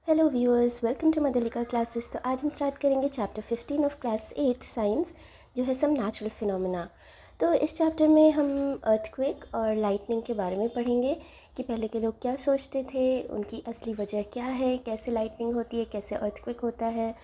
Hello viewers, welcome to Madalika classes. तो आज हम स्टार्ट करेंगे चैप्टर 15 ऑफ क्लास 8 साइंस, जो है सम नेचुरल फिनोमेना। तो इस चैप्टर में हम अर्थक्वेक और लाइटनिंग के बारे में पढ़ेंगे कि पहले के लोग क्या सोचते थे, उनकी असली वजह क्या है, कैसे लाइटनिंग होती है, कैसे अर्थक्वेक होता है,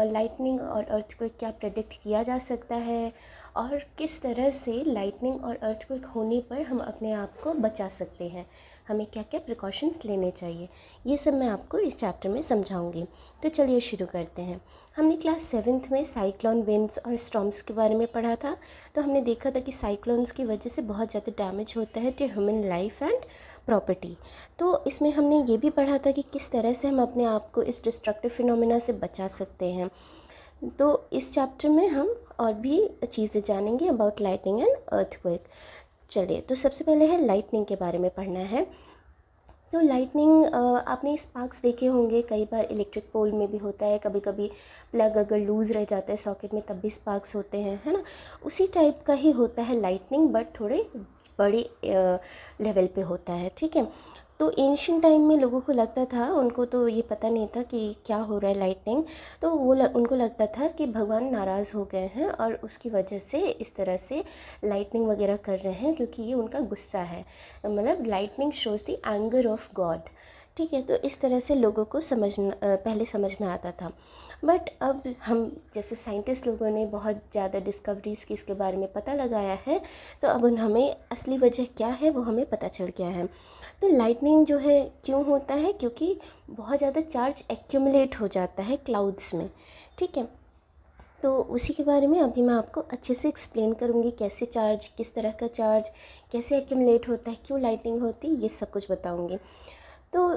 लाइटनिंग और अर्थक्वेक क्या प्रेडिक्ट किया जा सकता है, और किस तरह से लाइटनिंग और अर्थक्वेक होने पर हम अपने आप को बचा सकते हैं, हमें क्या क्या प्रिकॉशंस लेने चाहिए। ये सब मैं आपको इस चैप्टर में समझाऊंगी। तो चलिए शुरू करते हैं। हमने क्लास 7th में साइक्लोन, विंड्स और स्टॉर्म्स के बारे में पढ़ा था। तो हमने देखा था कि साइक्लोन्स की वजह से बहुत ज़्यादा डैमेज होता है to human life and property. तो इसमें हमने ये भी पढ़ा था कि किस तरह से हम अपने आप को इस डिस्ट्रक्टिव फिनोमेना से बचा सकते हैं। तो इस चैप्टर में हम और भी चीज़ें जानेंगे अबाउट लाइटनिंग एंड अर्थक्वेक। चलिए, तो सबसे पहले है लाइटनिंग के बारे में पढ़ना है। तो लाइटनिंग, आपने स्पार्क्स देखे होंगे, कई बार इलेक्ट्रिक पोल में भी होता है, कभी कभी प्लग अगर लूज़ रह जाता है सॉकेट में तब भी स्पार्क्स होते हैं, है ना। उसी टाइप का ही होता है लाइटनिंग, बट थोड़े बड़े लेवल पे होता है, ठीक है। तो एंशियंट टाइम में लोगों को लगता था, उनको तो ये पता नहीं था कि क्या हो रहा है लाइटनिंग, तो उनको लगता था कि भगवान नाराज़ हो गए हैं और उसकी वजह से इस तरह से लाइटनिंग वगैरह कर रहे हैं, क्योंकि ये उनका गुस्सा है। मतलब lightning shows the anger of God, ठीक है। तो इस तरह से लोगों को पहले समझ में आता था। बट अब हम जैसे साइंटिस्ट लोगों ने बहुत ज़्यादा डिस्कवरीज़ की इसके बारे में पता लगाया है, तो अब हमें असली वजह क्या है वो हमें पता चल गया है। तो लाइटनिंग जो है क्यों होता है, क्योंकि बहुत ज़्यादा चार्ज एक्यूमुलेट हो जाता है क्लाउड्स में, ठीक है। तो उसी के बारे में अभी मैं आपको अच्छे से एक्सप्लेन करूँगी, कैसे चार्ज, किस तरह का चार्ज कैसे एक्यूमुलेट होता है, क्यों लाइटनिंग होती है, ये सब कुछ बताऊँगी। तो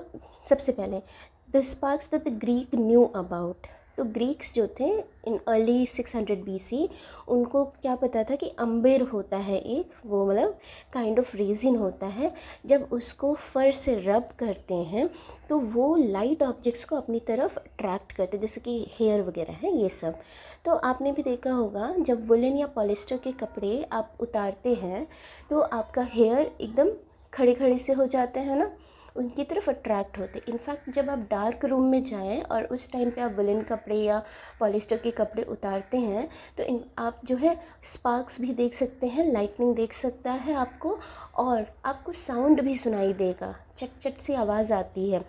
सबसे पहले the sparks that the Greek knew about. तो ग्रीक्स जो थे इन अर्ली 600 BC, उनको क्या पता था कि अम्बर होता है एक, वो मतलब काइंड ऑफ रेजिन होता है, जब उसको फर से रब करते हैं तो वो लाइट ऑब्जेक्ट्स को अपनी तरफ अट्रैक्ट करते हैं, जैसे कि हेयर वगैरह है ये सब। तो आपने भी देखा होगा, जब वुलन या पॉलिस्टर के कपड़े आप उतारते हैं तो आपका हेयर एकदम खड़े खड़े से हो जाते हैं ना, उनकी तरफ अट्रैक्ट होते। इनफैक्ट जब आप डार्क रूम में जाएं और उस टाइम पे आप वुलन कपड़े या पॉलिस्टर के कपड़े उतारते हैं तो आप जो है स्पार्क्स भी देख सकते हैं, लाइटनिंग देख सकता है आपको, और आपको साउंड भी सुनाई देगा, चट चट सी आवाज़ आती है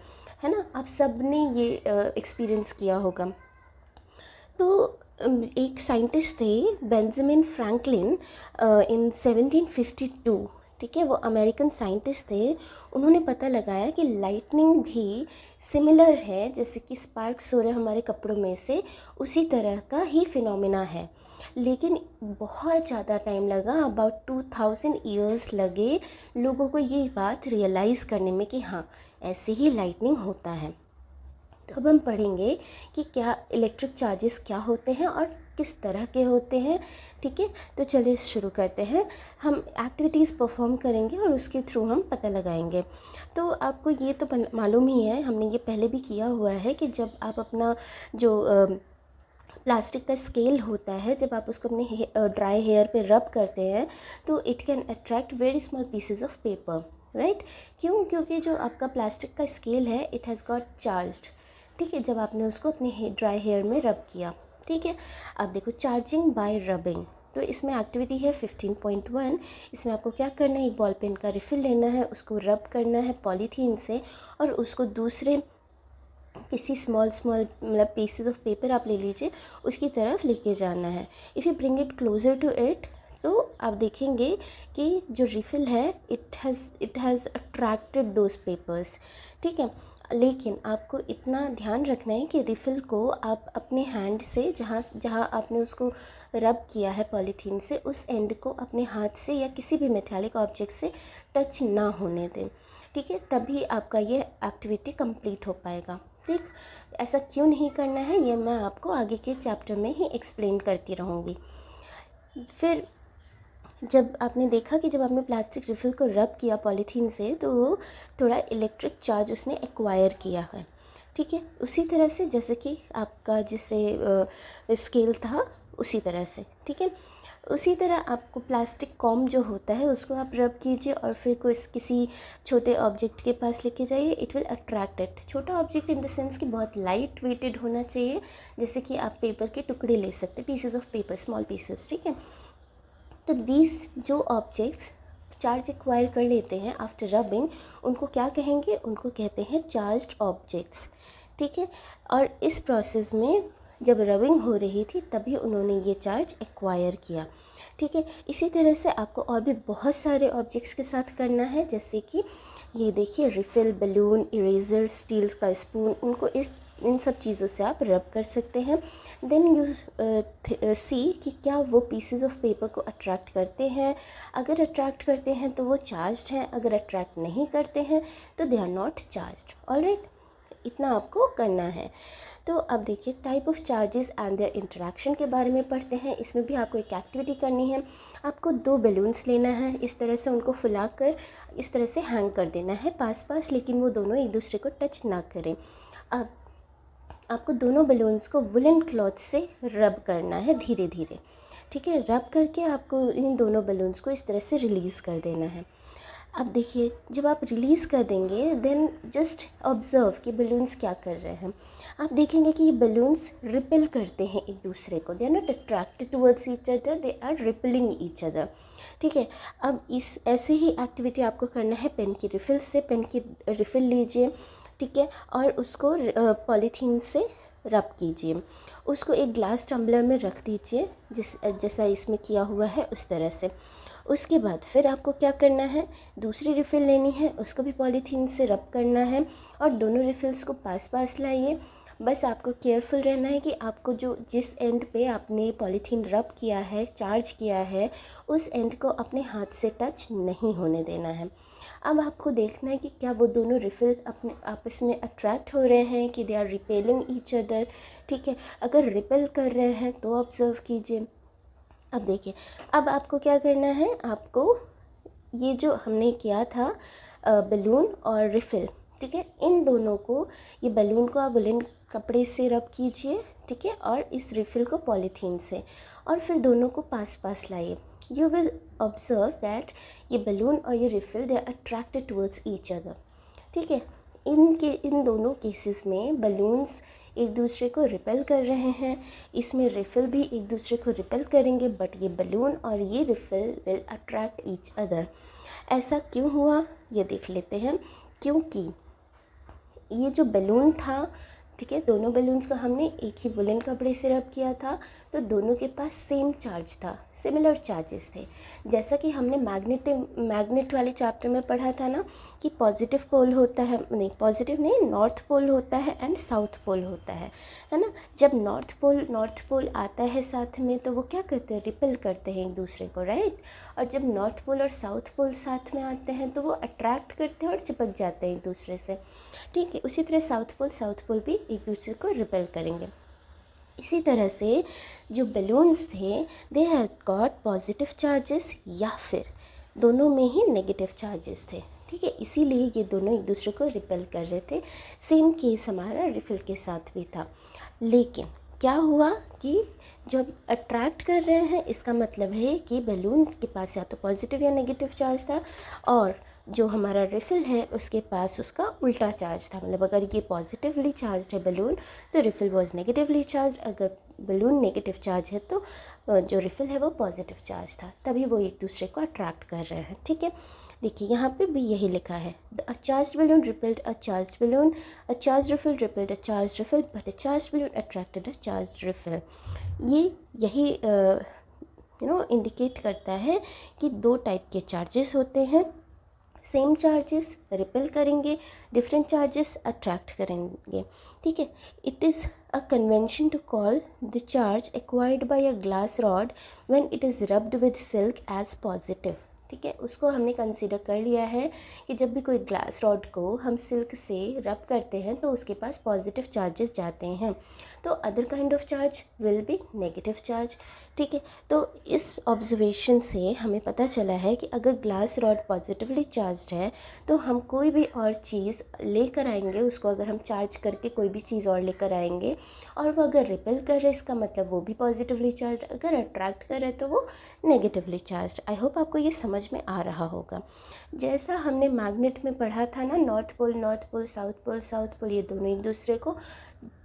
ना। आप सब ने ये एक्सपीरियंस किया होगा। तो एक साइंटिस्ट थे बेंजामिन फ्रैंकलिन इन 1752, ठीक है, वो अमेरिकन साइंटिस्ट थे। उन्होंने पता लगाया कि लाइटनिंग भी सिमिलर है, जैसे कि स्पार्क्स हो रहे हमारे कपड़ों में से, उसी तरह का ही फिनोमेना है। लेकिन बहुत ज़्यादा टाइम लगा, अबाउट 2000 ईयर्स लगे लोगों को ये बात रियलाइज़ करने में कि हाँ, ऐसे ही लाइटनिंग होता है। तो अब हम पढ़ेंगे कि क्या इलेक्ट्रिक चार्जेस क्या होते हैं और किस तरह के होते हैं, ठीक है। तो चलिए शुरू करते हैं। हम एक्टिविटीज़ परफॉर्म करेंगे और उसके थ्रू हम पता लगाएंगे। तो आपको ये तो मालूम ही है, हमने ये पहले भी किया हुआ है कि जब आप अपना जो प्लास्टिक का स्केल होता है, जब आप उसको अपने ड्राई हेयर पे रब करते हैं तो it can attract very small pieces of paper, right. क्यों? क्योंकि जो आपका प्लास्टिक का स्केल है इट हैज़ गॉट चार्ज्ड, ठीक है, जब आपने उसको अपने ड्राई हेयर में रब किया, ठीक है। अब देखो, चार्जिंग बाय रबिंग। तो इसमें एक्टिविटी है 15.1। इसमें आपको क्या करना है, एक बॉल पेन का रिफ़िल लेना है, उसको रब करना है पॉलीथीन से, और उसको दूसरे किसी स्मॉल स्मॉल मतलब पीसेस ऑफ पेपर आप ले लीजिए, उसकी तरफ लेके जाना है। If you bring it closer to it, तो आप देखेंगे कि जो रिफ़िल है it has attracted those papers, ठीक है। लेकिन आपको इतना ध्यान रखना है कि रिफ़िल को आप अपने हैंड से, जहाँ जहाँ आपने उसको रब किया है पॉलीथीन से, उस एंड को अपने हाथ से या किसी भी मेटालिक ऑब्जेक्ट से टच ना होने दें, ठीक है। तभी आपका ये एक्टिविटी कंप्लीट हो पाएगा, ठीक। ऐसा क्यों नहीं करना है ये मैं आपको आगे के चैप्टर में ही एक्सप्लेन करती रहूँगी। फिर जब आपने देखा कि जब आपने प्लास्टिक रिफ़िल को रब किया पॉलीथीन से, तो वो थोड़ा इलेक्ट्रिक चार्ज उसने एक्वायर किया है, ठीक है। उसी तरह से जैसे कि आपका जिसे स्केल था, उसी तरह से, ठीक है। उसी तरह आपको प्लास्टिक कॉम जो होता है उसको आप रब कीजिए और फिर किसी छोटे ऑब्जेक्ट के पास लेके जाइए, इट विल अट्रैक्ट इट। छोटा ऑब्जेक्ट इन द सेंस कि बहुत लाइट वेटेड होना चाहिए, जैसे कि आप पेपर के टुकड़े ले सकते हैं, pieces of paper, small pieces, ठीक है। तो दीज जो ऑब्जेक्ट्स चार्ज एक्वायर कर लेते हैं आफ्टर रबिंग, उनको क्या कहेंगे, उनको कहते हैं चार्ज्ड ऑब्जेक्ट्स, ठीक है। और इस प्रोसेस में जब रबिंग हो रही थी तभी उन्होंने ये चार्ज एक्वायर किया, ठीक है। इसी तरह से आपको और भी बहुत सारे ऑब्जेक्ट्स के साथ करना है, जैसे कि ये देखिए रिफ़िल, बलून, इरेज़र, स्टील्स का स्पून, उनको इन सब चीज़ों से आप रब कर सकते हैं। देन यू सी कि क्या वो पीसेस ऑफ पेपर को अट्रैक्ट करते हैं। अगर अट्रैक्ट करते हैं तो वो चार्ज्ड हैं, अगर अट्रैक्ट नहीं करते हैं तो they are not charged. Alright, इतना आपको करना है। तो अब देखिए type of charges and their interaction के बारे में पढ़ते हैं। इसमें भी आपको एक एक्टिविटी करनी है। आपको 2 बलून्स लेना है, इस तरह से उनको फुलाकर इस तरह से हैंग कर देना है पास पास, लेकिन वो दोनों एक दूसरे को टच ना करें। अब आपको दोनों बलून्स को वुलन क्लॉथ से रब करना है धीरे धीरे, ठीक है। रब करके आपको इन दोनों बलून्स को इस तरह से रिलीज़ कर देना है। अब देखिए जब आप रिलीज़ कर देंगे देन जस्ट ऑब्ज़र्व कि बलून्स क्या कर रहे हैं। आप देखेंगे कि ये बलून्स रिपेल करते हैं एक दूसरे को, they are not attracted towards each other, they are repelling each other, ठीक है। अब इस ऐसे ही एक्टिविटी आपको करना है पेन की रिफ़िल से। पेन की रिफ़िल लीजिए, ठीक है, और उसको पॉलीथीन से रब कीजिए। उसको एक ग्लास टम्बलर में रख दीजिए, जैसा इसमें किया हुआ है उस तरह से। उसके बाद फिर आपको क्या करना है, दूसरी रिफ़िल लेनी है, उसको भी पॉलीथीन से रब करना है और दोनों रिफ़िल्स को पास पास लाइए। बस आपको केयरफुल रहना है कि आपको जिस एंड पे आपने पॉलीथीन रब किया है, चार्ज किया है, उस एंड को अपने हाथ से टच नहीं होने देना है। अब आपको देखना है कि क्या वो दोनों रिफ़िल अपने आपस में अट्रैक्ट हो रहे हैं, कि they are repelling each other, ठीक है। अगर रिपेल कर रहे हैं तो ऑब्ज़र्व कीजिए। अब देखिए अब आपको क्या करना है, आपको ये जो हमने किया था बलून और रिफ़िल, ठीक है, इन दोनों को, ये बलून को आप वुलन कपड़े से रब कीजिए, ठीक है, और इस रिफ़िल को पॉलीथीन से, और फिर दोनों को पास पास लाइए। यू विल ऑब्ज़र्व दैट ये बलून और ये refill they are attracted towards each other, ठीक है। इन दोनों केसेस में बलून्स एक दूसरे को रिपेल कर रहे हैं, इसमें रिफ़िल भी एक दूसरे को रिपेल करेंगे, बट ये बलून और ये refill will attract each other. ऐसा क्यों हुआ ये देख लेते हैं। क्योंकि ये जो बलून था, ठीक है, दोनों बलून्स को हमने एक ही वुलन कपड़े से रब किया था, तो दोनों के पास सेम चार्ज था, सिमिलर चार्जेस थे। जैसा कि हमने मैग्नेट वाले चैप्टर में पढ़ा था ना, कि पॉजिटिव पोल होता है, नहीं पॉजिटिव नहीं, नॉर्थ पोल होता है एंड साउथ पोल होता है ना। जब नॉर्थ पोल आता है साथ में तो वो क्या करते हैं, रिपेल करते हैं एक दूसरे को, राइट। और जब नॉर्थ पोल और साउथ पोल साथ में आते हैं तो वो अट्रैक्ट करते हैं और चिपक जाते हैं एक दूसरे से, ठीक है। उसी तरह साउथ पोल भी एक दूसरे को रिपेल करेंगे। इसी तरह से जो बलून्स थे they had got positive charges या फिर दोनों में ही नेगेटिव चार्जेस थे, ठीक है। इसीलिए ये दोनों एक दूसरे को रिपेल कर रहे थे। सेम केस हमारा रिफ़िल के साथ भी था। लेकिन क्या हुआ कि जब अट्रैक्ट कर रहे हैं इसका मतलब है कि बलून के पास या तो पॉजिटिव या नेगेटिव चार्ज था, और जो हमारा रिफ़िल है उसके पास उसका उल्टा चार्ज था। मतलब अगर ये पॉजिटिवली चार्ज है बलून तो रिफ़िल वॉज नेगेटिवली चार्ज, अगर बलून नेगेटिव चार्ज है तो जो रिफ़िल है वो पॉजिटिव चार्ज था, तभी वो एक दूसरे को अट्रैक्ट कर रहे हैं, ठीक है। देखिए यहाँ पे भी यही लिखा है, a charged balloon repelled a charged balloon, a charged refill repelled a charged refill, but a charged balloon attracted a charged refill. ये यही इंडिकेट करता है कि 2 टाइप के चार्जेस होते हैं। सेम चार्जेस रिपेल करेंगे, डिफरेंट चार्जेस अट्रैक्ट करेंगे, ठीक है। It is a convention to call the charge acquired by a glass rod when it is rubbed with silk as positive, ठीक है, उसको हमने कंसीडर कर लिया है कि जब भी कोई ग्लास रॉड को हम सिल्क से रब करते हैं तो उसके पास पॉजिटिव चार्जेस जाते हैं, तो other kind of charge will be negative charge. ठीक है, तो इस ऑब्जर्वेशन से हमें पता चला है कि अगर ग्लास रॉड पॉजिटिवली चार्ज्ड है तो हम कोई भी और चीज़ लेकर आएंगे, उसको अगर हम चार्ज करके कोई भी चीज़ और लेकर आएंगे और वो अगर रिपेल कर रहे हैं, इसका मतलब वो भी पॉजिटिवली चार्ज, अगर अट्रैक्ट कर रहे हैं तो वो नेगेटिवली चार्ज। आई होप आपको ये समझ में आ रहा होगा। जैसा हमने मैग्नेट में पढ़ा था ना, नॉर्थ पोल साउथ पोल ये दोनों एक दूसरे को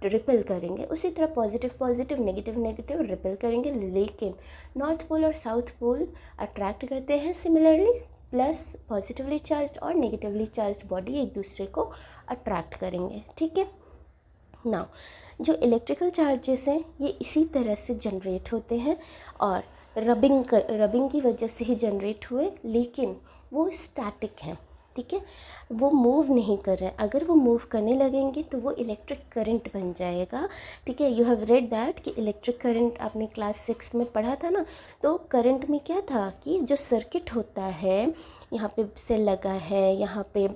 रिपेल करेंगे, उसी तरह positive positive negative negative repel करेंगे, लेकिन नॉर्थ पोल और साउथ पोल अट्रैक्ट करते हैं सिमिलरली, प्लस पॉजिटिवली चार्ज्ड और नेगेटिवली चार्ज्ड बॉडी एक दूसरे को अट्रैक्ट करेंगे। ठीक है, नाउ जो इलेक्ट्रिकल चार्जेस हैं ये इसी तरह से जनरेट होते हैं और रबिंग की वजह से ही जनरेट हुए, लेकिन वो स्टैटिक हैं। ठीक है, वो मूव नहीं कर रहे हैं, अगर वो मूव करने लगेंगे तो वो इलेक्ट्रिक करंट बन जाएगा। ठीक है, यू हैव रेड दैट कि इलेक्ट्रिक करंट आपने क्लास 6 में पढ़ा था ना, तो करंट में क्या था कि जो सर्किट होता है, यहाँ पे सेल लगा है, यहाँ पे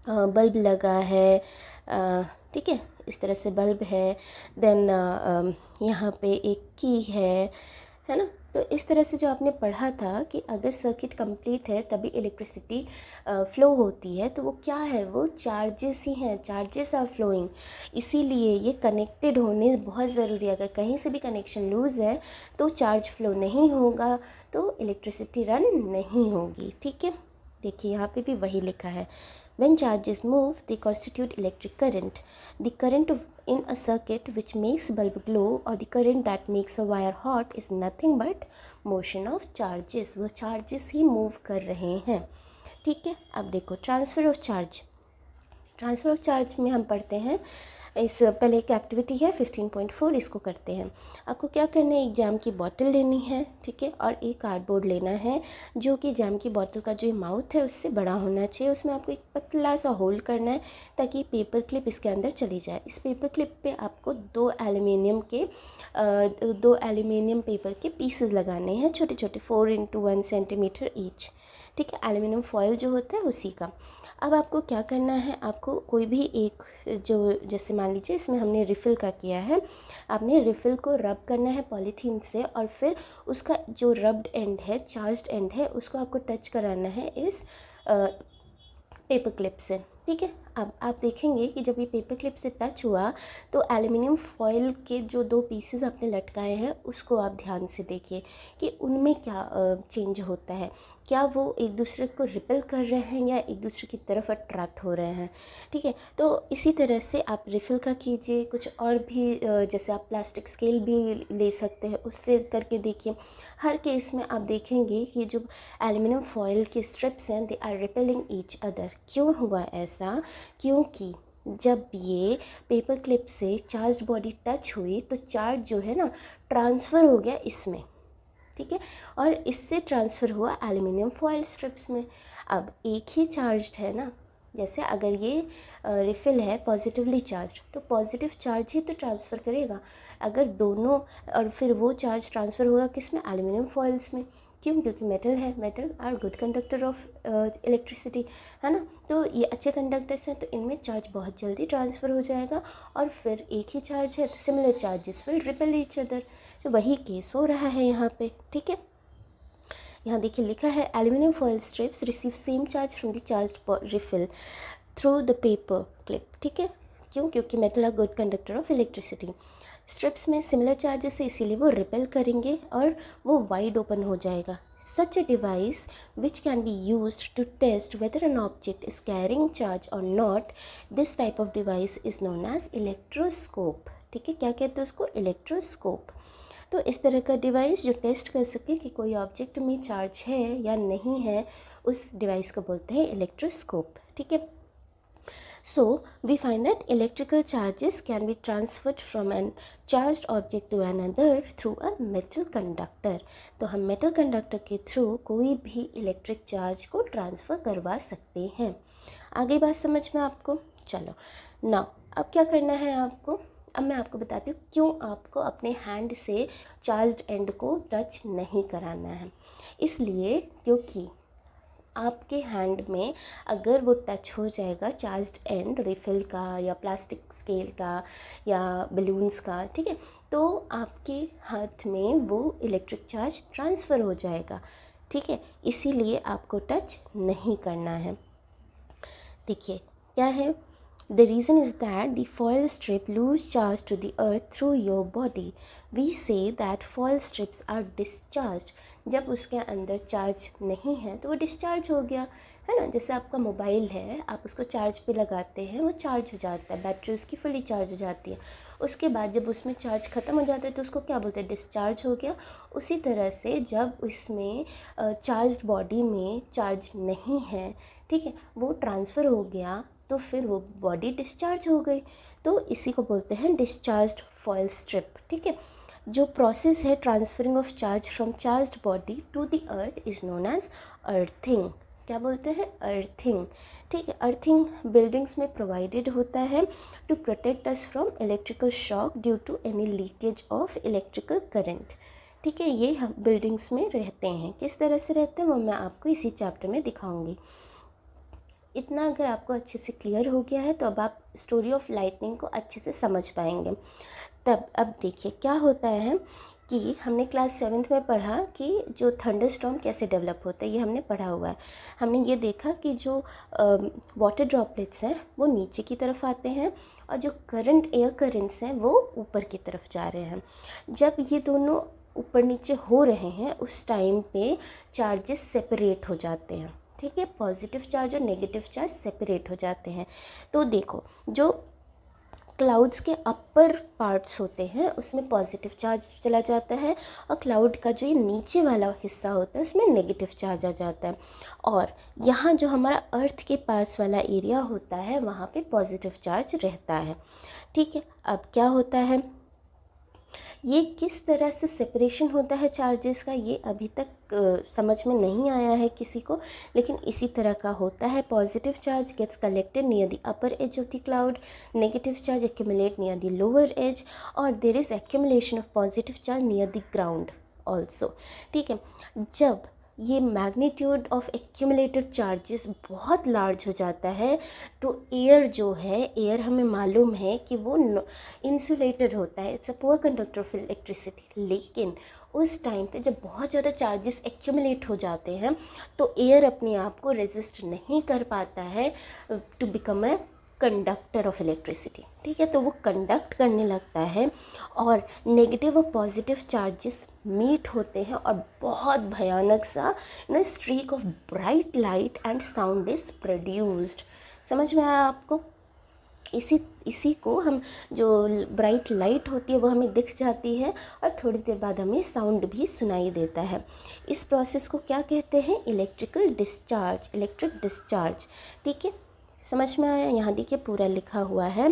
बल्ब लगा है, ठीक है, इस तरह से बल्ब है, देन यहाँ पे एक की है ना। तो इस तरह से जो आपने पढ़ा था कि अगर सर्किट कंप्लीट है तभी इलेक्ट्रिसिटी फ़्लो होती है, तो वो क्या है, वो चार्जेस ही हैं, चार्जेस आर फ्लोइंग। इसीलिए ये कनेक्टेड होने बहुत ज़रूरी है, अगर कहीं से भी कनेक्शन लूज़ है तो चार्ज फ्लो नहीं होगा, तो इलेक्ट्रिसिटी रन नहीं होगी। ठीक है, देखिए यहाँ पे भी वही लिखा है, when charges move they constitute electric current. The current in a circuit which makes bulb glow or the current that makes a wire hot is nothing but motion of charges. वो charges ही move कर रहे हैं। ठीक है, अब देखो transfer of charge में हम पढ़ते हैं, इस पहले एक एक्टिविटी है 15.4, इसको करते हैं। आपको क्या करना है, एक जैम की बॉटल लेनी है, ठीक है, और एक कार्डबोर्ड लेना है जो कि जैम की बॉटल का जो माउथ है उससे बड़ा होना चाहिए, उसमें आपको एक पतला सा होल करना है ताकि पेपर क्लिप इसके अंदर चली जाए। इस पेपर क्लिप पे आपको दो एल्यूमिनियम पेपर के पीसेस लगाने हैं, छोटे छोटे 4 × 1 सेंटीमीटर ईच। ठीक है, एल्यूमिनियम फॉयल जो होता है उसी का। अब आपको क्या करना है, आपको कोई भी एक जो, जैसे मान लीजिए इसमें हमने रिफ़िल का किया है, आपने रिफ़िल को रब करना है पॉलीथीन से और फिर उसका जो रब्ड एंड है, चार्ज्ड एंड है, उसको आपको टच कराना है इस पेपर क्लिप से। ठीक है, अब आप देखेंगे कि जब ये पेपर क्लिप से टच हुआ तो एल्युमिनियम फॉयल के जो दो पीसेस आपने लटकाए हैं उसको आप ध्यान से देखिए कि उनमें क्या चेंज होता है, क्या वो एक दूसरे को रिपेल कर रहे हैं या एक दूसरे की तरफ अट्रैक्ट हो रहे हैं। ठीक है, तो इसी तरह से आप रिफ़िल का कीजिए, कुछ और भी जैसे आप प्लास्टिक स्केल भी ले सकते हैं, उससे करके देखिए। हर केस में आप देखेंगे कि जो एल्युमिनियम फॉयल के स्ट्रिप्स हैं they are repelling each other. क्यों हुआ ऐसा, क्योंकि जब ये पेपर क्लिप से चार्ज बॉडी टच हुई तो चार्ज जो है ना ट्रांसफ़र हो गया इसमें। ठीक है, और इससे ट्रांसफ़र हुआ एल्युमिनियम फॉयल स्ट्रिप्स में। अब एक ही चार्ज है ना, जैसे अगर ये रिफ़िल है पॉजिटिवली चार्ज तो पॉजिटिव चार्ज ही तो ट्रांसफ़र करेगा, अगर दोनों, और फिर वो चार्ज ट्रांसफ़र होगा किस में, एल्युमिनियम फॉइल्स में। क्यों, क्योंकि मेटल है, metal are good conductor of electricity, है ना, तो ये अच्छे कंडक्टर्स हैं, तो इनमें चार्ज बहुत जल्दी ट्रांसफ़र हो जाएगा और फिर एक ही चार्ज है तो similar charges will repel each other. तो वही केस हो रहा है यहाँ पे। ठीक है, यहाँ देखिए लिखा है aluminium foil strips receive same charge from the charged refill through the paper clip. ठीक है, क्यों, क्योंकि metal are good conductor of electricity. Strips में सिमिलर चार्जेस है इसीलिए वो रिपेल करेंगे और वो वाइड ओपन हो जाएगा। Such a device which can be used to test whether an object is carrying charge or not, this type of device is known as electroscope। ठीक है, क्या कहते हैं उसको, इलेक्ट्रोस्कोप। तो इस तरह का डिवाइस जो टेस्ट कर सके कि कोई ऑब्जेक्ट में चार्ज है या नहीं है, उस डिवाइस को बोलते हैं इलेक्ट्रोस्कोप। ठीक है, so we find that electrical charges can be transferred from an charged object to another through a metal conductor। तो हम मेटल कंडक्टर के थ्रू कोई भी इलेक्ट्रिक चार्ज को ट्रांसफ़र करवा सकते हैं। आगे बात समझ में आपको, चलो नाउ अब क्या करना है आपको, अब मैं आपको बताती हूँ क्यों आपको अपने हैंड से चार्ज्ड एंड को टच नहीं कराना है। इसलिए क्योंकि आपके हैंड में अगर वो टच हो जाएगा चार्ज्ड एंड रिफिल का या प्लास्टिक स्केल का या बलून्स का, ठीक है, तो आपके हाथ में वो इलेक्ट्रिक चार्ज ट्रांसफ़र हो जाएगा, ठीक है। इसीलिए आपको टच नहीं करना है। देखिए क्या है, the reason is that the foil strip lose charge to the earth through your body. We say that foil strips are discharge. जब उसके अंदर चार्ज नहीं है तो वो डिस्चार्ज हो गया, है ना। जैसे आपका मोबाइल है, आप उसको चार्ज पे लगाते हैं, वो चार्ज हो जाता है, बैटरी उसकी फुली चार्ज हो जाती है। उसके बाद जब उसमें चार्ज ख़त्म हो जाता है तो उसको क्या बोलते हैं, डिस्चार्ज हो गया। उसी तरह से जब इसमें चार्ज बॉडी में चार्ज नहीं है, ठीक है, वो ट्रांसफ़र हो गया तो फिर वो बॉडी डिस्चार्ज हो गई। तो इसी को बोलते हैं डिस्चार्ज्ड फॉयल स्ट्रिप, ठीक है। जो प्रोसेस है transferring of charge from charged body to the earth is known as earthing. क्या बोलते हैं, अर्थिंग, ठीक है। अर्थिंग बिल्डिंग्स में प्रोवाइडेड होता है to protect us from electrical shock due to any leakage of electrical current, ठीक है। ये हम बिल्डिंग्स में रहते हैं। किस तरह से रहते हैं वो मैं आपको इसी चैप्टर में दिखाऊंगी। इतना अगर आपको अच्छे से क्लियर हो गया है तो अब आप स्टोरी ऑफ लाइटनिंग को अच्छे से समझ पाएंगे। तब अब देखिए क्या होता है कि हमने क्लास 7th में पढ़ा कि जो थंडरस्टॉर्म कैसे डेवलप होता है, ये हमने पढ़ा हुआ है। हमने ये देखा कि जो वाटर ड्रॉपलेट्स हैं वो नीचे की तरफ आते हैं और जो करंट एयर करंट्स हैं वो ऊपर की तरफ जा रहे हैं। जब ये दोनों ऊपर नीचे हो रहे हैं उस टाइम पे चार्जेस सेपरेट हो जाते हैं, ठीक है। पॉजिटिव चार्ज और नेगेटिव चार्ज सेपरेट हो जाते हैं। तो देखो, जो क्लाउड्स के अपर पार्ट्स होते हैं उसमें पॉजिटिव चार्ज चला जाता है और क्लाउड का जो ये नीचे वाला हिस्सा होता है उसमें नेगेटिव चार्ज आ जाता है। और यहाँ जो हमारा अर्थ के पास वाला एरिया होता है वहाँ पे पॉजिटिव चार्ज रहता है, ठीक है। अब क्या होता है, ये किस तरह से सेपरेशन होता है चार्जेस का ये अभी तक समझ में नहीं आया है किसी को, लेकिन इसी तरह का होता है। Positive charge gets collected near the upper edge of the cloud, negative charge accumulate near the lower edge और there is accumulation of positive charge near the ground also, ठीक है। जब ये मैग्नीट्यूड ऑफ एक्यूमुलेटेड चार्जेस बहुत large हो जाता है तो एयर जो है, एयर हमें मालूम है कि वो इंसुलेटेड होता है, it's a poor conductor of electricity. लेकिन उस टाइम पे जब बहुत ज़्यादा चार्जेस एक्यूमुलेट हो जाते हैं तो एयर अपने आप को रेजिस्ट नहीं कर पाता है to become a conductor of electricity, ठीक है। तो वो कंडक्ट करने लगता है और नेगेटिव और पॉजिटिव चार्जेस मीट होते हैं और बहुत भयानक सा ना streak of bright light and sound is produced. समझ में आया आपको? इसी को हम, जो ब्राइट लाइट होती है वो हमें दिख जाती है और थोड़ी देर बाद हमें साउंड भी सुनाई देता है। इस प्रोसेस को क्या कहते हैं, इलेक्ट्रिकल डिस्चार्ज, इलेक्ट्रिक डिस्चार्ज, ठीक है। समझ में आया? यहाँ देखिए पूरा लिखा हुआ है,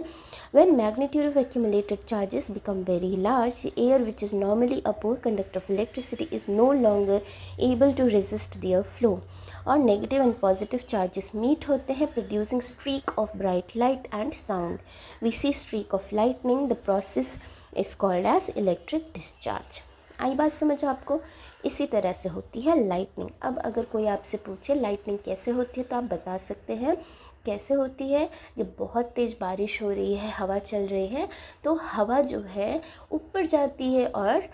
when magnitude of accumulated charges become very large the air which is normally a poor conductor of electricity is no longer able to resist their flow और negative and positive charges meet होते हैं producing streak of bright light and sound. We see streak of lightning, the process is called as electric discharge. आई बात समझ आपको? इसी तरह से होती है लाइटनिंग। अब अगर कोई आपसे पूछे लाइटनिंग कैसे होती है तो आप बता सकते हैं कैसे होती है। जब बहुत तेज़ बारिश हो रही है, हवा चल रही है, तो हवा जो है ऊपर जाती है और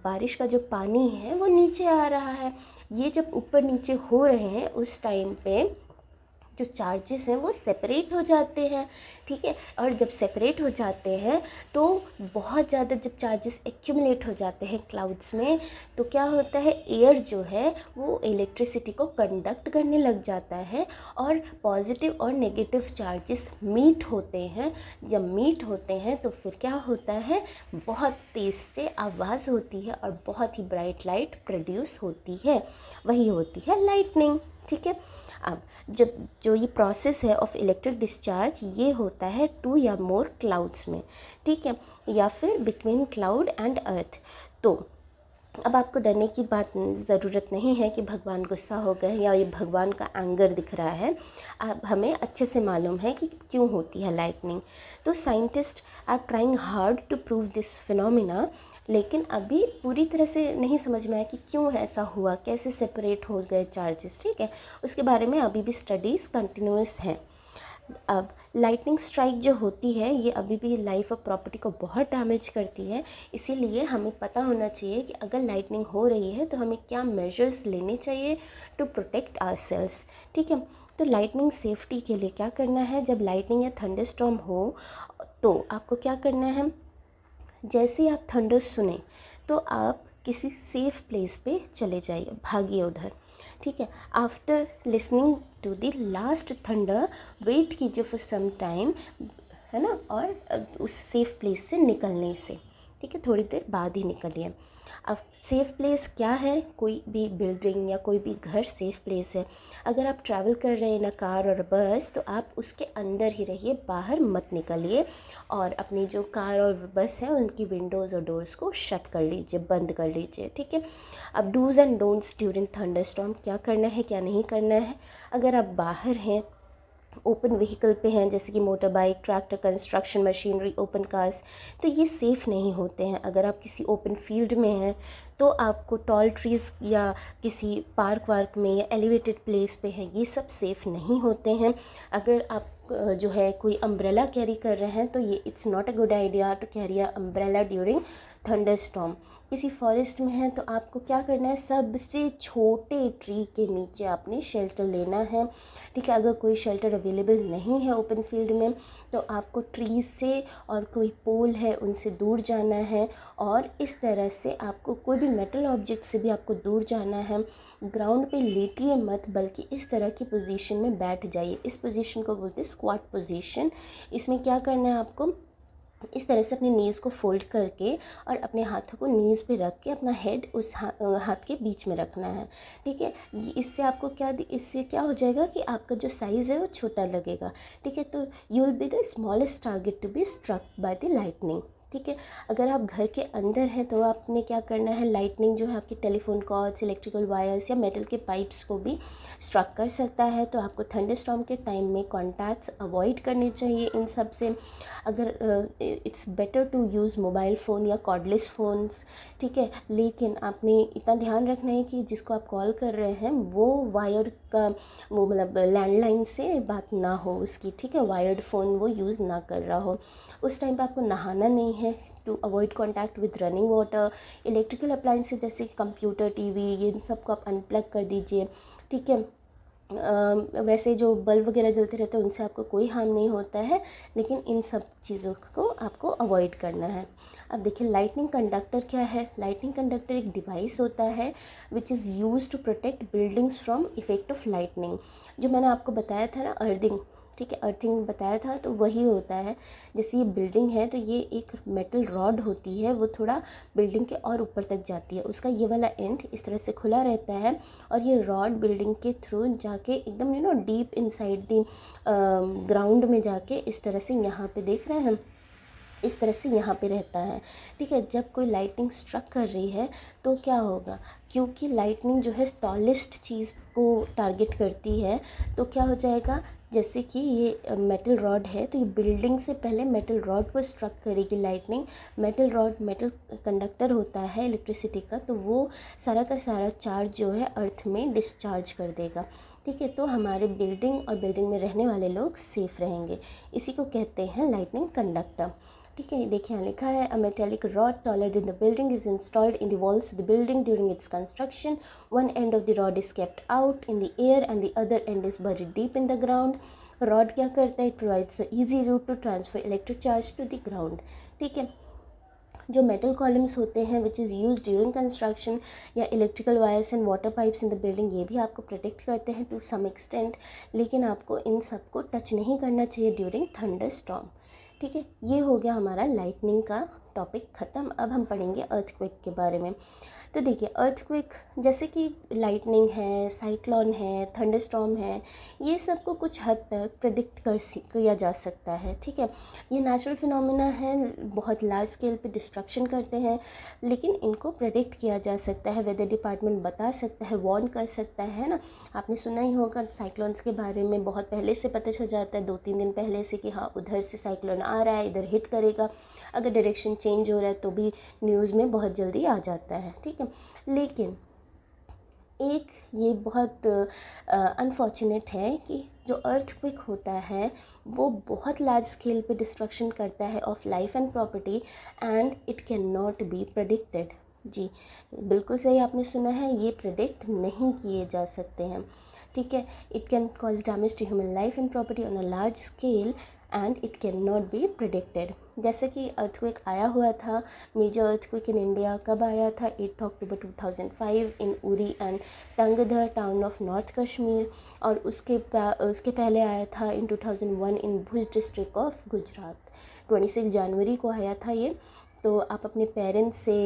बारिश का जो पानी है वो नीचे आ रहा है। ये जब ऊपर नीचे हो रहे हैं उस टाइम पे जो चार्जेस हैं वो सेपरेट हो जाते हैं, ठीक है। और जब सेपरेट हो जाते हैं तो बहुत ज़्यादा जब चार्जेस एक्यूमुलेट हो जाते हैं क्लाउड्स में तो क्या होता है, एयर जो है वो इलेक्ट्रिसिटी को कंडक्ट करने लग जाता है और पॉजिटिव और नेगेटिव चार्जेस मीट होते हैं। जब मीट होते हैं तो फिर क्या होता है, बहुत तेज़ से आवाज़ होती है और बहुत ही ब्राइट लाइट प्रोड्यूस होती है, वही होती है लाइटनिंग, ठीक है। अब जब जो ये प्रोसेस है ऑफ इलेक्ट्रिक डिस्चार्ज ये होता है 2 या मोर क्लाउड्स में, ठीक है, या फिर बिटवीन क्लाउड एंड अर्थ। तो अब आपको डरने की बात ज़रूरत नहीं है कि भगवान गुस्सा हो गए या ये भगवान का एंगर दिख रहा है। अब हमें अच्छे से मालूम है कि क्यों होती है लाइटनिंग। तो scientist are trying hard to prove this phenomena लेकिन अभी पूरी तरह से नहीं समझ में आया कि क्यों ऐसा हुआ, कैसे सेपरेट हो गए चार्जेस, ठीक है। उसके बारे में अभी भी स्टडीज़ कंटिन्यूस हैं। अब लाइटनिंग स्ट्राइक जो होती है ये अभी भी लाइफ ऑफ प्रॉपर्टी को बहुत डैमेज करती है, इसीलिए हमें पता होना चाहिए कि अगर लाइटनिंग हो रही है तो हमें क्या मेजर्स लेने चाहिए टू प्रोटेक्ट आवरसेल्व्स, ठीक है। तो लाइटनिंग सेफ्टी के लिए क्या करना है, जब लाइटनिंग या थंडरस्टॉर्म हो तो आपको क्या करना है, जैसे ही आप थंडर सुने तो आप किसी सेफ़ प्लेस पे चले जाइए, भागिए उधर, ठीक है। After listening to the last thunder wait कीजिए फॉर सम टाइम, है ना, और उस सेफ़ प्लेस से निकलने से, ठीक है, थोड़ी देर बाद ही निकलिए। अब सेफ़ प्लेस क्या है, कोई भी बिल्डिंग या कोई भी घर सेफ़ प्लेस है। अगर आप ट्रैवल कर रहे हैं ना कार और बस, तो आप उसके अंदर ही रहिए, बाहर मत निकलिए, और अपनी जो कार और बस है उनकी विंडोज़ और डोर्स को शट कर लीजिए, बंद कर लीजिए, ठीक है। अब dos and don'ts during thunderstorm, क्या करना है क्या नहीं करना है। अगर आप बाहर हैं, ओपन व्हीकल पे हैं, जैसे कि motor bike, tractor, construction machinery, open cars, तो ये सेफ़ नहीं होते हैं। अगर आप किसी ओपन फील्ड में हैं तो आपको टॉल ट्रीज़ या किसी पार्क वार्क में या एलिवेटेड प्लेस पे है, ये सब सेफ़ नहीं होते हैं। अगर आप जो है कोई अम्ब्रेला कैरी कर रहे हैं तो ये it's not a good idea to carry a umbrella during thunderstorm. किसी फॉरेस्ट में है तो आपको क्या करना है, सबसे छोटे ट्री के नीचे आपने शेल्टर लेना है, ठीक है। अगर कोई शेल्टर अवेलेबल नहीं है ओपन फील्ड में तो आपको ट्रीज से और कोई पोल है उनसे दूर जाना है, और इस तरह से आपको कोई भी मेटल ऑब्जेक्ट से भी आपको दूर जाना है। ग्राउंड पे लेटिए मत, बल्कि इस तरह की पोजीशन में बैठ जाइए। इस पोजीशन को बोलते हैं स्क्वाट पोजीशन। इसमें क्या करना है आपको, इस तरह से अपने नीज़ को फोल्ड करके और अपने हाथों को नीज़ पे रख के अपना हेड उस हाथ के बीच में रखना है, ठीक है। इससे क्या हो जाएगा कि आपका जो साइज़ है वो छोटा लगेगा, ठीक है। तो you will be the smallest target to be struck by the lightning, ठीक है। अगर आप घर के अंदर हैं तो आपने क्या करना है, लाइटनिंग जो है आपके टेलीफोन कॉर्ड्स, इलेक्ट्रिकल वायर्स या मेटल के पाइप्स को भी स्ट्रक कर सकता है। तो आपको थंडरस्टॉर्म के टाइम में कॉन्टैक्ट्स अवॉइड करने चाहिए इन सब से। अगर it's better to use mobile phone या कॉर्डलेस फ़ोन्स, ठीक है। लेकिन आपने इतना ध्यान रखना है कि जिसको आप कॉल कर रहे हैं वो वायर का, वो मतलब लैंडलाइन से बात ना हो उसकी, ठीक है, वायर्ड फ़ोन वो यूज़ ना कर रहा हो। उस टाइम पे आपको नहाना नहीं है, to avoid contact with running water. Electrical appliances जैसे कंप्यूटर, टीवी, ये सब को आप अनप्लग कर दीजिए, ठीक है। वैसे जो बल्ब वगैरह जलते रहते हैं उनसे आपको कोई हार्म नहीं होता है, लेकिन इन सब चीज़ों को आपको अवॉइड करना है। अब देखिए लाइटनिंग कंडक्टर क्या है। लाइटनिंग कंडक्टर एक डिवाइस होता है which is use to protect buildings from effect of lightning. जो मैंने आपको बताया था ना, अर्थिंग, ठीक है, अर्थिंग बताया था, तो वही होता है। जैसे ये बिल्डिंग है तो ये एक मेटल रॉड होती है, वो थोड़ा बिल्डिंग के और ऊपर तक जाती है, उसका ये वाला एंड इस तरह से खुला रहता है, और ये रॉड बिल्डिंग के थ्रू जाके एकदम डीप इनसाइड द ग्राउंड में जाके इस तरह से, यहाँ पे देख रहे हैं हम, इस तरह से यहाँ पे रहता है, ठीक है। जब कोई लाइटनिंग स्ट्रक कर रही है तो क्या होगा, क्योंकि लाइटनिंग जो है टॉलेस्ट चीज़ को टारगेट करती है, तो क्या हो जाएगा, जैसे कि ये मेटल रॉड है तो ये बिल्डिंग से पहले मेटल रॉड को स्ट्रक करेगी lightning. Metal rod metal conductor होता है इलेक्ट्रिसिटी का, तो वो सारा का सारा चार्ज जो है अर्थ में डिस्चार्ज कर देगा, ठीक है। तो हमारे बिल्डिंग और बिल्डिंग में रहने वाले लोग सेफ रहेंगे। इसी को कहते हैं लाइटनिंग कंडक्टर, ठीक है। देखिए यहाँ लिखा है, a metallic rod taller than the building is installed in the walls of the building during its construction. One end of the rod is kept out in the air and the other end is buried deep in the ground. Rod क्या करता है, it provides the easy route to transfer electric charge to the ground, ठीक है। जो metal columns होते हैं which is use during construction, या electrical wires and water pipes in the building, ये भी आपको प्रोटेक्ट करते हैं टू सम एक्सटेंट, लेकिन आपको इन सब को टच नहीं करना चाहिए ड्यूरिंग थंडर स्टॉर्म, ठीक है। ये हो गया हमारा लाइटनिंग का टॉपिक ख़त्म। अब हम पढ़ेंगे अर्थक्वेक के बारे में। तो देखिए अर्थक्वेक जैसे कि लाइटनिंग है, साइक्लोन है, थंडरस्टॉर्म है, ये सब को कुछ हद तक प्रेडिक्ट किया जा सकता है, ठीक है। ये नेचुरल फिनोमेना है, बहुत लार्ज स्केल पे डिस्ट्रक्शन करते हैं, लेकिन इनको प्रेडिक्ट किया जा सकता है, वेदर डिपार्टमेंट बता सकता है, वार्न कर सकता है ना। आपने सुना ही होगा साइक्लोन्स के बारे में, बहुत पहले से पता चल जाता है, 2-3 दिन पहले से कि हाँ उधर से साइक्लोन आ रहा है, इधर हिट करेगा। अगर डायरेक्शन चेंज हो रहा है तो भी न्यूज़ में बहुत जल्दी आ जाता है, ठीक है। लेकिन एक ये बहुत अनफॉर्चुनेट है कि जो अर्थक्वेक होता है वो बहुत लार्ज स्केल पे डिस्ट्रक्शन करता है of life and property, and it can not be predicted. जी बिल्कुल सही आपने सुना है, ये प्रेडिक्ट नहीं किए जा सकते हैं, ठीक है। It can cause damage to human life and property on a large scale and it can not be predicted. जैसे कि अर्थक्वेक आया हुआ था, मेजर अर्थक्वेक इन इंडिया कब आया था, 8 October 2005 in Uri and Tangdhar town of north Kashmir, और उसके पहले आया था in 2001 in Bhuj district of Gujarat. 26 जनवरी को आया था ये। तो आप अपने पेरेंट्स से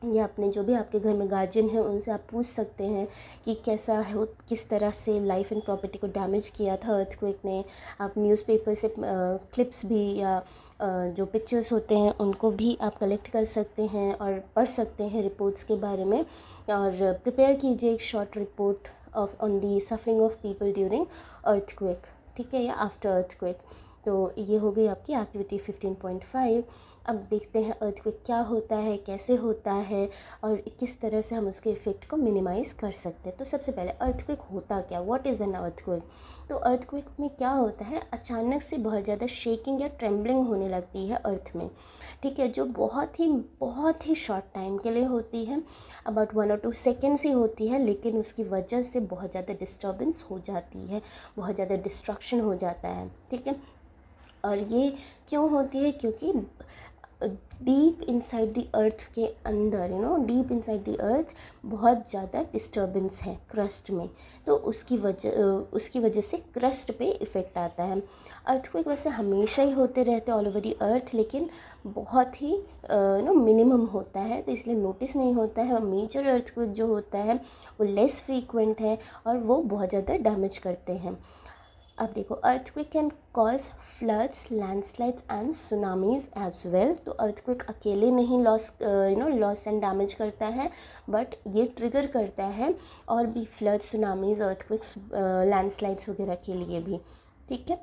या अपने जो भी आपके घर में गार्जियन हैं उनसे आप पूछ सकते हैं कि कैसा है, किस तरह से लाइफ एंड प्रॉपर्टी को डैमेज किया था अर्थक्वेक ने। आप न्यूज़पेपर से क्लिप्स भी या जो पिक्चर्स होते हैं उनको भी आप कलेक्ट कर सकते हैं और पढ़ सकते हैं रिपोर्ट्स के बारे में, और प्रिपेयर कीजिए एक short report on the suffering of people during earthquake, ठीक है, या आफ्टर अर्थक्वेक। तो ये हो गई आपकी एक्टिविटी 15.5। अब देखते हैं अर्थक्वेक क्या होता है, कैसे होता है, और किस तरह से हम उसके इफ़ेक्ट को मिनिमाइज़ कर सकते हैं। तो सबसे पहले अर्थक्वेक होता क्या, व्हाट इज़ एन अर्थक्वेक। तो अर्थक्वेक में क्या होता है, अचानक से बहुत ज़्यादा शेकिंग या ट्रेम्बलिंग होने लगती है अर्थ में, ठीक है, जो बहुत ही शॉर्ट टाइम के लिए होती है, अबाउट 1 और 2 सेकेंड्स ही होती है, लेकिन उसकी वजह से बहुत ज़्यादा डिस्टर्बेंस हो जाती है, बहुत ज़्यादा डिस्ट्रक्शन हो जाता है, ठीक है। और ये क्यों होती है, क्योंकि डीप इनसाइड द अर्थ के अंदर, डीप इनसाइड द अर्थ बहुत ज़्यादा डिस्टर्बेंस है क्रस्ट में, तो उसकी वजह से क्रस्ट पे इफ़ेक्ट आता है। अर्थक्वेक वैसे हमेशा ही होते रहते हैं ऑल ओवर द अर्थ, लेकिन बहुत ही मिनिमम होता है, तो इसलिए नोटिस नहीं होता है। मेजर अर्थक्वेक जो होता है वो लेस फ्रीक्वेंट है और वो बहुत ज़्यादा डैमेज करते हैं। अब देखो earthquake can cause floods, landslides and tsunamis as well. तो अर्थक्वेक अकेले नहीं लॉस एंड डैमेज करता है, बट ये ट्रिगर करता है और भी फ्लड्स, सुनामीज, अर्थक्वेक्स, लैंडस्लाइड्स वगैरह के लिए भी, ठीक है।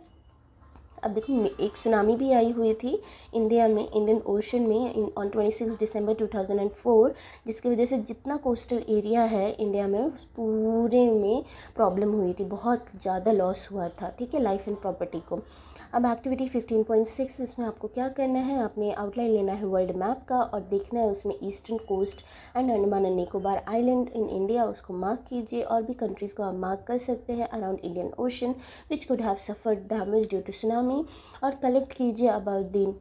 अब देखो एक सुनामी भी आई हुई थी इंडिया में, इंडियन ओशन में ऑन 26 दिसंबर 2004, जिसकी वजह से जितना कोस्टल एरिया है इंडिया में उस पूरे में प्रॉब्लम हुई थी, बहुत ज़्यादा लॉस हुआ था, ठीक है, लाइफ एंड प्रॉपर्टी को। अब एक्टिविटी 15.6, इसमें आपको क्या करना है, आपने आउटलाइन लेना है वर्ल्ड मैप का और देखना है उसमें eastern coast and Andaman and Nicobar island in India, उसको मार्क कीजिए, और भी कंट्रीज़ को आप मार्क कर सकते हैं around Indian ocean which could have suffered damage due to tsunami, और कलेक्ट कीजिए about the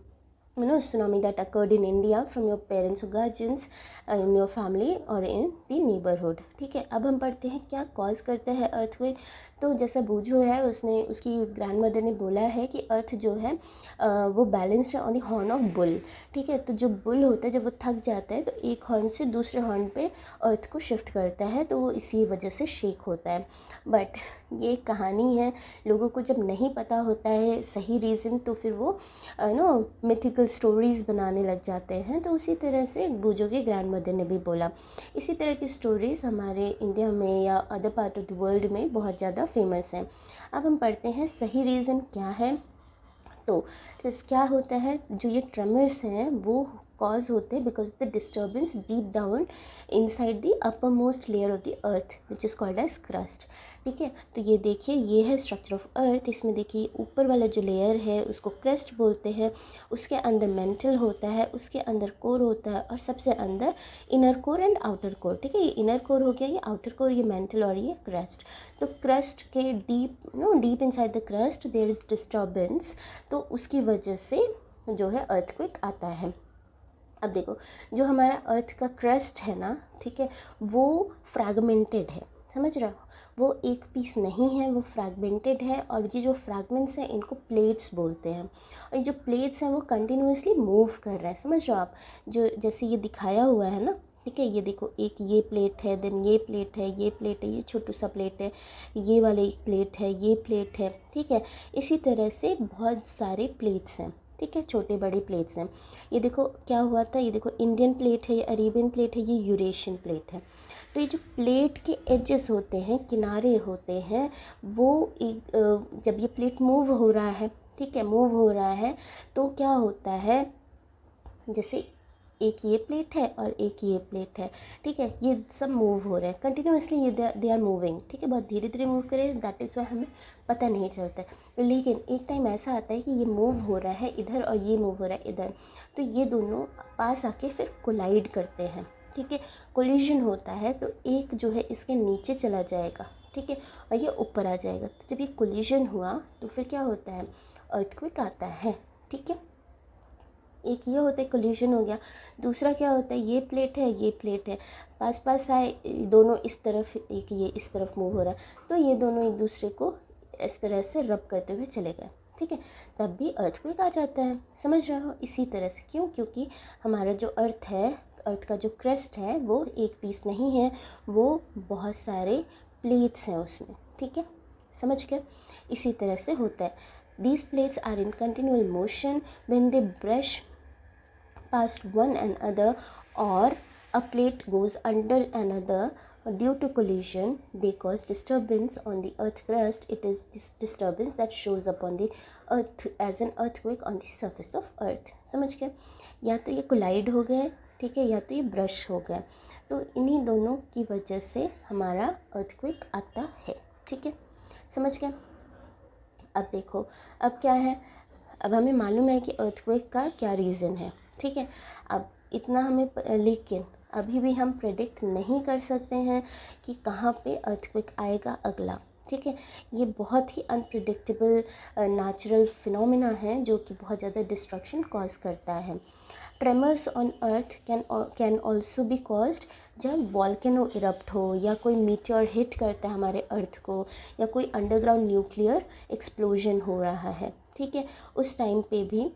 tsunami that occurred in India from your parents or guardians in your family or in the neighborhood, ठीक है। अब हम पढ़ते हैं क्या cause करता है अर्थक्वेक। तो जैसा बूझो है उसकी ग्रैंड मदर ने बोला है कि अर्थ जो है वो बैलेंस्ड है on the horn of bull, ठीक है। तो जो बुल होता है जब वो थक जाता है तो एक हॉर्न से दूसरे हॉर्न पे अर्थ को शिफ्ट करता है, तो वो इसी वजह से शेक होता है। बट ये कहानी है, लोगों को जब नहीं पता होता है सही रीज़न तो फिर वो मिथिकल स्टोरीज़ बनाने लग जाते हैं। तो उसी तरह से बूजो की ग्रैंड मदर ने भी बोला, इसी तरह की स्टोरीज़ हमारे इंडिया में या other part of the world में बहुत ज़्यादा फेमस हैं। अब हम पढ़ते हैं सही रीज़न क्या है। तो क्या होता है, जो ये ट्रेमर्स हैं वो कॉज होते हैं because the disturbance deep down inside the upper most layer of the earth which is called as crust, ठीक है। तो ये देखिए ये है स्ट्रक्चर ऑफ अर्थ, इसमें देखिए ऊपर वाला जो लेयर है उसको क्रस्ट बोलते हैं, उसके अंदर मेंटल होता है, उसके अंदर कोर होता है, और सबसे अंदर inner core and outer core, ठीक है। ये इनर कोर हो गया, ये आउटर कोर, ये मेंटल और ये क्रस्ट। तो क्रस्ट के deep inside the crust there is disturbance, तो उसकी वजह से जो है अर्थक्वेक आता है। अब देखो जो हमारा अर्थ का क्रस्ट है ना, ठीक है, वो फ्रैगमेंटेड है, समझ रहे हो, वो एक पीस नहीं है, वो फ्रैगमेंटेड है, और ये जो फ्रैगमेंट्स हैं इनको प्लेट्स बोलते हैं, और ये जो प्लेट्स हैं वो कंटिन्यूसली मूव कर रहे हैं, समझ रहे हो आप, जो जैसे ये दिखाया हुआ है ना, ठीक है। ये देखो, एक ये प्लेट है, देन ये प्लेट है, ये प्लेट है, ये छोटू सा प्लेट है, ये वाले एक प्लेट है, ये प्लेट है, ठीक है। इसी तरह से बहुत सारे प्लेट्स हैं, ठीक है, छोटे बड़े प्लेट्स हैं। ये देखो क्या हुआ था, ये देखो इंडियन प्लेट है, ये अरेबियन प्लेट है, ये यूरेशियन प्लेट है। तो ये जो प्लेट के एजेस होते हैं, किनारे होते हैं, वो जब ये प्लेट मूव हो रहा है, ठीक है, मूव हो रहा है, तो क्या होता है, जैसे एक ये प्लेट है और एक ये प्लेट है, ठीक है, ये सब मूव हो रहे हैं कंटिन्यूसली, ये दे आर मूविंग, ठीक है, बहुत धीरे धीरे मूव करें, दैट इज़ वाई हमें पता नहीं चलता है। लेकिन एक टाइम ऐसा आता है कि ये मूव हो रहा है इधर और ये मूव हो रहा है इधर, तो ये दोनों पास आके फिर कोलाइड करते हैं, ठीक है, कोलिजन होता है। तो एक जो है इसके नीचे चला जाएगा, ठीक है, और ये ऊपर आ जाएगा। तो जब ये कोलिजन हुआ तो फिर क्या होता है, अर्थक्वेक आता है, ठीक है। एक ये होता है, कोलिजन हो गया। दूसरा क्या होता है, ये प्लेट है, ये प्लेट है, पास पास आए, दोनों इस तरफ, एक ये इस तरफ मूव हो रहा है, तो ये दोनों एक दूसरे को इस तरह से रब करते हुए चले गए, ठीक है, तब भी अर्थक्वेक आ जाता है। समझ रहे हो, इसी तरह से। क्यों? क्योंकि हमारा जो अर्थ है, अर्थ का जो क्रस्ट है वो एक पीस नहीं है, वो बहुत सारे प्लेट्स हैं उसमें, ठीक है, समझ गए। इसी तरह से होता है। These plates are in continual motion when they brush past one another, or a plate goes under another. Due to collision, they cause disturbance on the earth crust. It is this disturbance that shows up on the earth as an earthquake on the surface of earth. समझ गए? या तो ये collide हो गए, ठीक है, या तो ये ब्रश हो गया। तो इन्हीं दोनों की वजह से हमारा अर्थक्वेक आता है, ठीक है, समझ गए। अब देखो, अब क्या है, अब हमें मालूम है कि अर्थक्वेक का क्या रीज़न है, ठीक है। अब इतना हमें लेकिन अभी भी हम प्रेडिक्ट नहीं कर सकते हैं कि कहाँ पे अर्थक्वेक आएगा अगला, ठीक है। ये बहुत ही अनप्रिडिक्टेबल नेचुरल फिनोमिना है जो कि बहुत ज़्यादा डिस्ट्रक्शन कॉज करता है। Tremors on earth can also be caused जब वॉल्केनो इरप्ट हो, या कोई मीटियोर हिट करता है हमारे अर्थ को, या कोई अंडरग्राउंड न्यूक्लियर एक्सप्लोजन हो रहा है, ठीक है, उस टाइम पे भी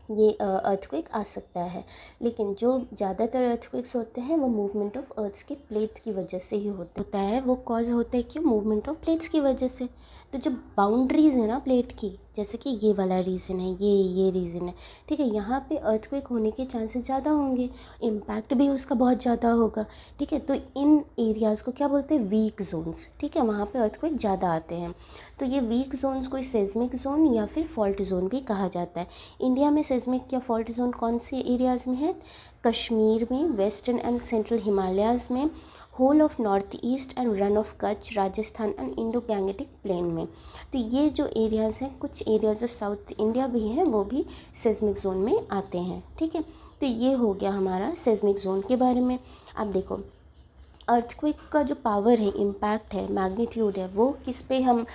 ये अर्थक्वेक आ सकता है। लेकिन जो ज़्यादातर अर्थक्वेक्स होते हैं वो मूवमेंट ऑफ अर्थ के प्लेट की वजह से ही होता है। वो कॉज होता है क्यों? मूवमेंट ऑफ प्लेट्स की वजह से। तो जो बाउंड्रीज़ है ना प्लेट की, जैसे कि ये वाला रीज़न है, ये रीज़न है, ठीक है, यहाँ पे अर्थक्वेक होने के चांसेस ज़्यादा होंगे, इम्पैक्ट भी उसका बहुत ज़्यादा होगा, ठीक है। तो इन एरियाज़ को क्या बोलते हैं? वीक जोन्स, ठीक है, वहाँ पे अर्थक्वेक ज़्यादा आते हैं। तो ये वीक जोन्स को सेस्मिक जोन या फिर फॉल्ट जोन भी कहा जाता है। इंडिया में सेस्मिक या फॉल्ट जोन कौन से एरियाज़ में है? कश्मीर में, वेस्टर्न एंड सेंट्रल हिमालयाज़ में, whole of north east and run of Kutch, Rajasthan and Indo Gangetic plain में। तो ये जो एरियाज़ हैं, कुछ एरियाज जो साउथ इंडिया भी हैं वो भी सेस्मिक जोन में आते हैं, ठीक है। तो ये हो गया हमारा सेस्मिक जोन के बारे में। अब देखो, अर्थक्वेक का जो पावर है, इम्पैक्ट है, मैग्नीट्यूड है, वो किस पे हम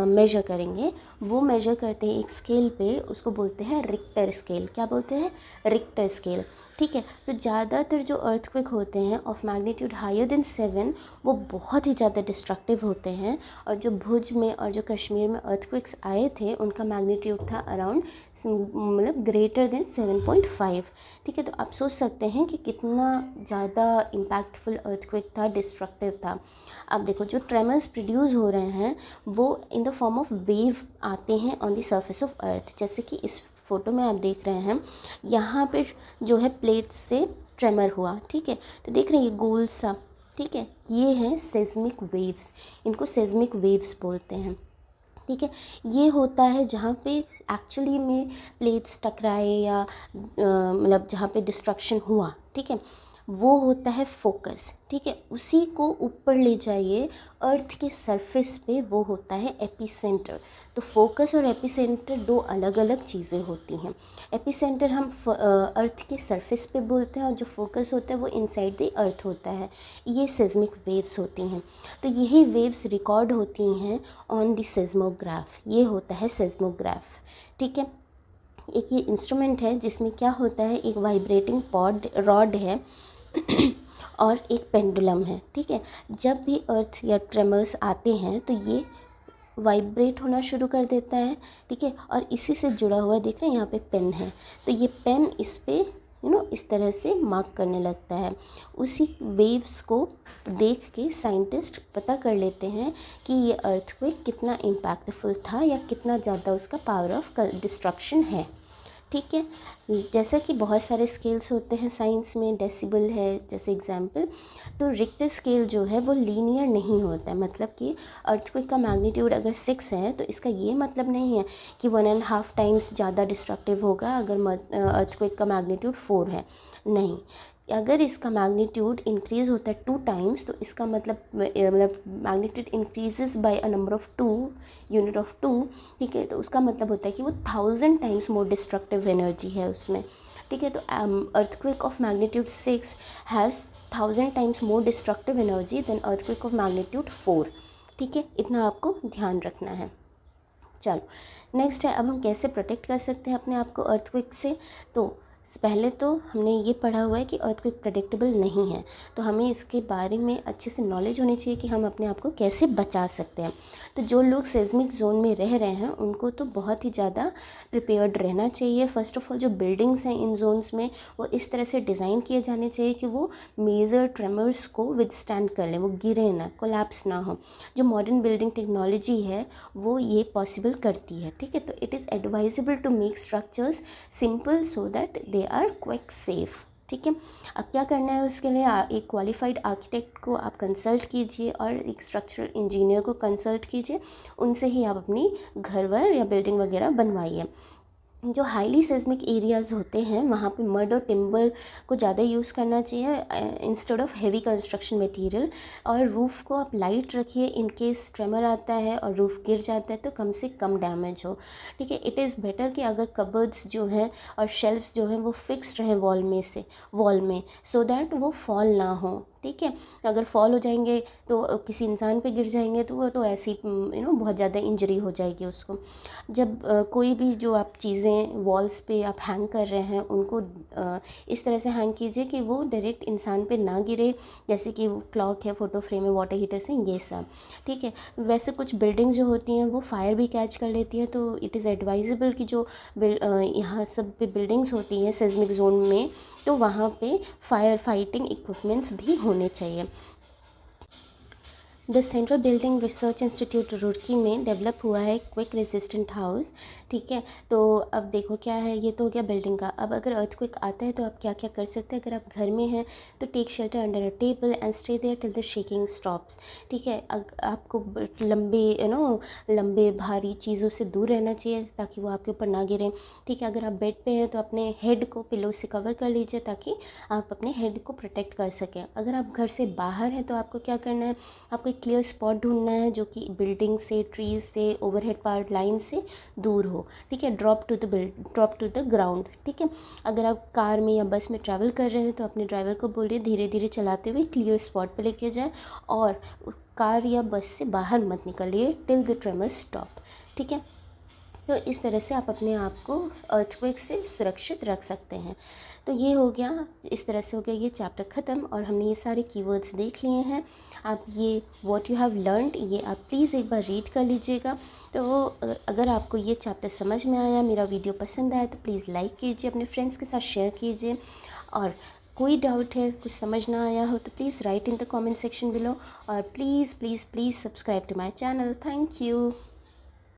मेजर करेंगे? वो मेजर करते हैं एक स्केल पे, उसको बोलते हैं रिक्टर स्केल। क्या बोलते हैं? रिक्टर स्केल, ठीक है। तो ज़्यादातर जो अर्थक्वेक होते हैं ऑफ मैग्नीट्यूड हायर देन 7, वो बहुत ही ज़्यादा डिस्ट्रक्टिव होते हैं। और जो भुज में और जो कश्मीर में अर्थक्वेक्स आए थे उनका मैग्नीट्यूड था अराउंड, मतलब ग्रेटर देन 7.5, ठीक है। तो आप सोच सकते हैं कि कितना ज़्यादा इम्पैक्टफुल अर्थक्वेक था, डिस्ट्रक्टिव था। अब देखो, जो ट्रेमर्स प्रोड्यूस हो रहे हैं वो in the form of wave आते हैं on the surface of earth. जैसे कि इस फोटो में आप देख रहे हैं, यहाँ पे जो है प्लेट से ट्रेमर हुआ, ठीक है। तो देख रहे हैं ये गोल सा, ठीक है, ये है सेस्मिक वेव्स, इनको सेस्मिक वेव्स बोलते हैं, ठीक है। ये होता है जहाँ पे एक्चुअली में प्लेट्स टकराए या मतलब जहाँ पे डिस्ट्रक्शन हुआ, ठीक है, वो होता है फोकस, ठीक है। उसी को ऊपर ले जाइए अर्थ के सरफेस पे, वो होता है एपिसेंटर। तो फोकस और एपिसेंटर दो अलग अलग चीज़ें होती हैं। एपिसेंटर हम अर्थ के सरफेस पे बोलते हैं, और जो फोकस होता है वो इनसाइड द अर्थ होता है। ये सेस्मिक वेव्स होती हैं। तो यही वेव्स रिकॉर्ड होती हैं ऑन द सेस्मोग्राफ। ये होता है सेस्मोग्राफ, ठीक है। एक ये इंस्ट्रूमेंट है जिसमें क्या होता है, एक वाइब्रेटिंग रॉड है और एक पेंडुलम है, ठीक है। जब भी अर्थ या ट्रेमर्स आते हैं तो ये वाइब्रेट होना शुरू कर देता है, ठीक है। और इसी से जुड़ा हुआ देख रहे हैं यहाँ पे पेन है, तो ये पेन इस पे इस तरह से मार्क करने लगता है। उसी वेव्स को देख के साइंटिस्ट पता कर लेते हैं कि ये अर्थक्वेक कितना इम्पैक्टफुल था या कितना ज़्यादा उसका पावर ऑफ डिस्ट्रक्शन है। ठीक है, जैसा कि बहुत सारे स्केल्स होते हैं साइंस में, डेसिबल है जैसे एग्जांपल, तो रिक्टर स्केल जो है वो लीनियर नहीं होता है। मतलब कि अर्थक्वेक का मैग्नीट्यूड अगर 6 है तो इसका ये मतलब नहीं है कि 1.5 टाइम्स ज़्यादा डिस्ट्रक्टिव होगा अगर अर्थक्वेक का मैग्नीट्यूड 4 है। नहीं, अगर इसका मैग्नीट्यूड इंक्रीज़ होता है 2 टाइम्स तो इसका मतलब magnitude increases by a number of 2 unit of 2, ठीक है, तो उसका मतलब होता है कि वो 1000 टाइम्स मोर डिस्ट्रक्टिव एनर्जी है उसमें। ठीक है, तो earthquake of magnitude 6 has 1000 times more destructive energy than earthquake of magnitude 4। ठीक है, इतना आपको ध्यान रखना है। चलो नेक्स्ट है, अब हम कैसे प्रोटेक्ट कर सकते हैं अपने आप को अर्थक्वेक से। तो पहले तो हमने ये पढ़ा हुआ है कि अर्थक्वेक प्रेडिक्टेबल नहीं है, तो हमें इसके बारे में अच्छे से नॉलेज होनी चाहिए कि हम अपने आप को कैसे बचा सकते हैं। तो जो लोग सेस्मिक जोन में रह रहे हैं उनको तो बहुत ही ज़्यादा प्रिपेयर्ड रहना चाहिए। फ़र्स्ट ऑफ ऑल जो बिल्डिंग्स हैं इन जोन्स में वो इस तरह से डिज़ाइन किए जाने चाहिए कि वो मेजर ट्रेमर्स को विदस्टैंड कर लें, वो गिरे ना, कोलैप्स ना हो। जो मॉडर्न बिल्डिंग टेक्नोलॉजी है वो ये पॉसिबल करती है। ठीक है, तो it is advisable to make structures simple so that they are quick safe. ठीक है, अब क्या करना है उसके लिए, एक क्वालिफाइड आर्किटेक्ट को आप कंसल्ट कीजिए और एक स्ट्रक्चरल इंजीनियर को कंसल्ट कीजिए, उनसे ही आप अपनी घर वर या बिल्डिंग वगैरह बनवाइए। जो हाईली सेस्मिक एरियाज़ होते हैं वहाँ पे मड और टिम्बर को ज़्यादा यूज़ करना चाहिए instead of heavy construction material. और रूफ़ को आप लाइट रखिए, इन केस ट्रेमर आता है और रूफ़ गिर जाता है तो कम से कम डैमेज हो। ठीक है, इट इज़ बेटर कि अगर कबर्ड्स जो हैं और शेल्फ्स जो हैं वो फिक्स्ड रहें वॉल में, सो दैट वो फॉल ना हो। ठीक है, अगर फॉल हो जाएंगे तो किसी इंसान पे गिर जाएंगे तो वो तो ऐसी बहुत ज़्यादा इंजरी हो जाएगी उसको। जब कोई भी जो आप चीज़ें वॉल्स पे आप हैंग कर रहे हैं उनको इस तरह से हैंग कीजिए कि वो डायरेक्ट इंसान पे ना गिरे, जैसे कि क्लॉक है, फ़ोटो फ्रेम है, वाटर हीटर्स हैं, ये सब। ठीक है, वैसे कुछ बिल्डिंग्स जो होती हैं वो फायर भी कैच कर लेती हैं, तो इट इज़ एडवाइजेबल कि जो यहाँ सब पे बिल्डिंग्स होती हैं सेस्मिक जोन में तो वहाँ पे फायर फाइटिंग इक्विपमेंट्स भी होने चाहिए। The central building research institute Roorkee में डेवलप हुआ है क्विक रेजिस्टेंट हाउस। ठीक है, तो अब देखो क्या है, ये तो हो गया बिल्डिंग का। अब अगर अर्थक्वेक आता है तो आप क्या क्या कर सकते हैं। अगर आप घर में हैं तो take shelter under a table and stay there till the shaking stops. ठीक है, आपको लंबे भारी चीज़ों से दूर रहना चाहिए ताकि वो आपके ऊपर ना गिरें। ठीक है, अगर आप बेड पे हैं तो अपने हेड को पिलो से कवर कर लीजिए ताकि आप अपने हेड को प्रोटेक्ट कर सकें। अगर आप घर से बाहर हैं तो आपको क्या करना है, आपको एक क्लियर स्पॉट ढूंढना है जो कि बिल्डिंग से, ट्रीज से, ओवरहेड पावर लाइन से दूर हो। ठीक है, ड्रॉप टू द ग्राउंड। ठीक है, अगर आप कार में या बस में ट्रैवल कर रहे हैं तो अपने ड्राइवर को बोलिए धीरे धीरे चलाते हुए क्लियर स्पॉट पे लेके जाए और कार या बस से बाहर मत निकलिए टिल द ट्रेमर स्टॉप। ठीक है, तो इस तरह से आप अपने आप को अर्थक्वेक से सुरक्षित रख सकते हैं। तो ये हो गया, इस तरह से हो गया ये चैप्टर ख़त्म और हमने ये सारे कीवर्ड्स देख लिए हैं। आप ये व्हाट यू हैव लर्नड ये आप प्लीज़ एक बार रीड कर लीजिएगा। तो अगर आपको ये चैप्टर समझ में आया, मेरा वीडियो पसंद आया तो प्लीज़ लाइक कीजिए, अपने फ्रेंड्स के साथ शेयर कीजिए। और कोई डाउट है, कुछ समझ ना आया हो तो please write in the comment section below. और please please please subscribe to my channel. Thank you.